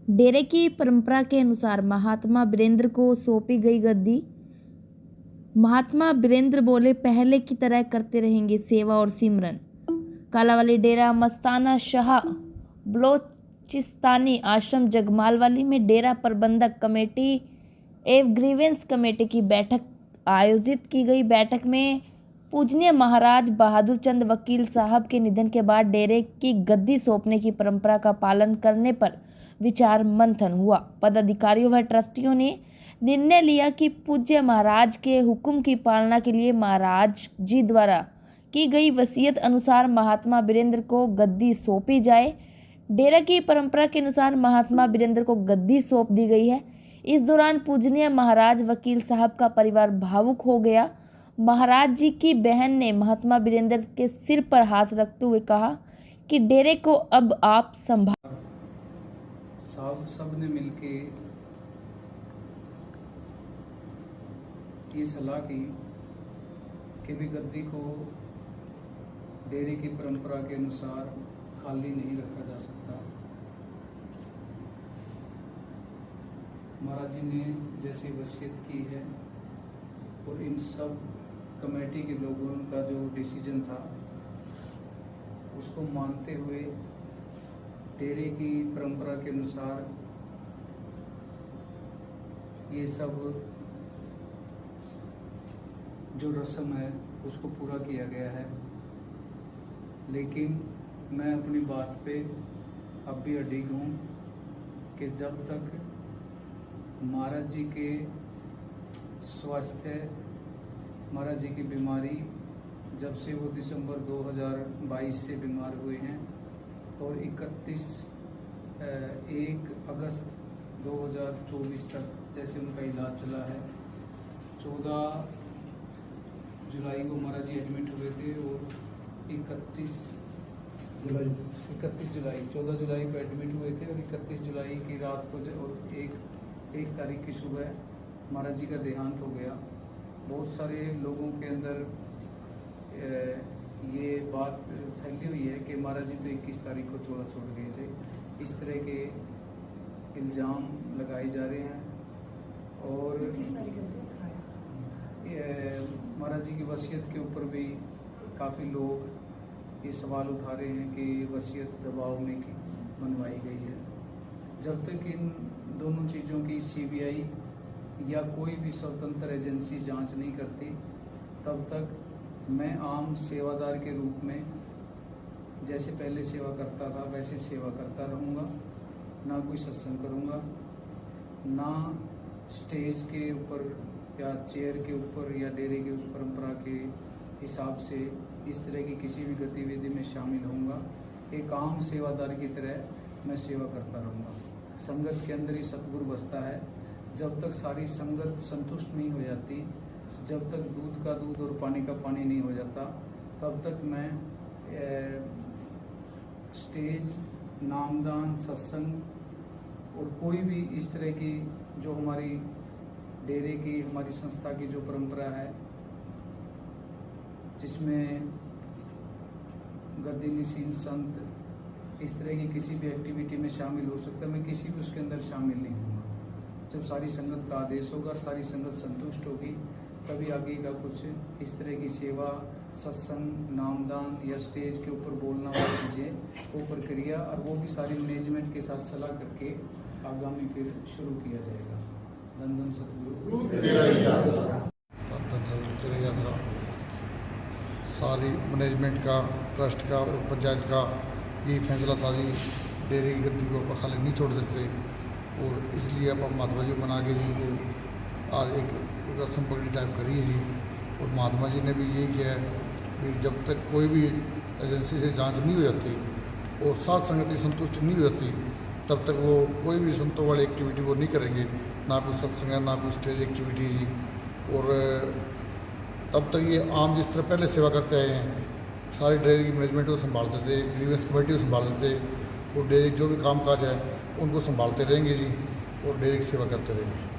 डेरे की परंपरा के अनुसार महात्मा वीरेंद्र को सौंपी गई गद्दी। महात्मा वीरेंद्र बोले, पहले की तरह करते रहेंगे सेवा और सिमरन। कालावाली डेरा मस्ताना शाह बलोचिस्तानी आश्रम जगमालवाली में डेरा प्रबंधक कमेटी एवं ग्रीवेंस कमेटी की बैठक आयोजित की गई। बैठक में पूजनीय महाराज बहादुर चंद वकील साहब के निधन के बाद डेरे की गद्दी सौंपने की परंपरा का पालन करने पर विचार मंथन हुआ। पदाधिकारियों व ट्रस्टियों ने निर्णय लिया कि पूज्य महाराज के हुक्म की पालना के लिए महाराज जी द्वारा की गई वसीयत अनुसार महात्मा वीरेंद्र को गद्दी सौंपी जाए। डेरा की परंपरा के अनुसार महात्मा वीरेंद्र को गद्दी सौंप दी गई है। इस दौरान पूजनीय महाराज वकील साहब का परिवार भावुक हो गया। महाराज जी की बहन ने महात्मा वीरेंद्र के सिर पर हाथ रखते हुए कहा कि डेरे को अब आप संभाल। सब ने मिलके ये सलाह की कि भी गद्दी को डेरे की परंपरा के अनुसार खाली नहीं रखा जा सकता। महाराज जी ने जैसे वसीयत की है और इन सब कमेटी के लोगों का जो डिसीजन था उसको मानते हुए डेरे की परंपरा के अनुसार ये सब जो रस्म है उसको पूरा किया गया है। लेकिन मैं अपनी बात पे अब भी अडिग हूँ कि जब तक महाराज जी के स्वास्थ्य, महाराज जी की बीमारी, जब से वो दिसंबर 2022 से बीमार हुए हैं और 1 अगस्त 2024 तक जैसे उनका इलाज चला है। 14 जुलाई को महाराज जी एडमिट हुए थे और 14 जुलाई को एडमिट हुए थे और 31 जुलाई की रात को और एक तारीख की सुबह महाराज जी का देहांत हो गया। बहुत सारे लोगों के अंदर ये बात फैली हुई है कि महाराज जी तो 21 तारीख को छोड़ गए थे। इस तरह के इल्ज़ाम लगाए जा रहे हैं और महाराज जी की वसीयत के ऊपर भी काफ़ी लोग ये सवाल उठा रहे हैं कि वसीयत दबाव में की बनवाई गई है। जब तक इन दोनों चीज़ों की सीबीआई या कोई भी स्वतंत्र एजेंसी जांच नहीं करती, तब तक मैं आम सेवादार के रूप में जैसे पहले सेवा करता था वैसे सेवा करता रहूँगा। ना कोई सत्संग करूँगा, ना स्टेज के ऊपर या चेयर के ऊपर या डेरे के उस परंपरा के हिसाब से इस तरह की किसी भी गतिविधि में शामिल होऊंगा। एक आम सेवादार की तरह मैं सेवा करता रहूँगा। संगत के अंदर ही सतगुरु बसता है। जब तक सारी संगत संतुष्ट नहीं हो जाती, जब तक दूध का दूध और पानी का पानी नहीं हो जाता, तब तक मैं स्टेज, नामदान, सत्संग और कोई भी इस तरह की जो हमारी डेरे की, हमारी संस्था की जो परंपरा है जिसमें गद्दी निशीन संत इस तरह की किसी भी एक्टिविटी में शामिल हो सकता है, मैं किसी भी उसके अंदर शामिल नहीं हूँगा। जब सारी संगत का आदेश होगा, सारी संगत संतुष्ट होगी, तभी आगे का कुछ इस तरह की सेवा, सत्संग, नामदान या स्टेज के ऊपर बोलना वाली चीज़ें, वो प्रक्रिया और वो भी सारी मैनेजमेंट के साथ सलाह करके आगामी फिर शुरू किया जाएगा। धन धन सतगुरु। सारी मैनेजमेंट का, ट्रस्ट का और पंचायत का यही फैसला था जी, डेरे की गद्दी को आप खाली नहीं छोड़ सकते और इसलिए अब महात्मा जी बना के जी को आज एक रस्म पगड़ी टाइप करी है जी। और महात्मा जी ने भी यही किया है कि जब तक कोई भी एजेंसी से जांच नहीं हो जाती और साथ संगति संतुष्ट नहीं हो जाती, तब तक वो कोई भी संतों वाली एक्टिविटी वो नहीं करेंगे, ना कोई सत्संग, ना कोई स्टेज एक्टिविटी जी। और तब तक ये आम जिस तरह पहले सेवा करते आए हैं, सारी डेयरी की मैनेजमेंट को संभालते थे, ग्रीवेंस कमेटी को संभालते थे और डेयरी जो भी काम काज है उनको संभालते रहेंगे जी और डेयरी की सेवा करते रहेंगे।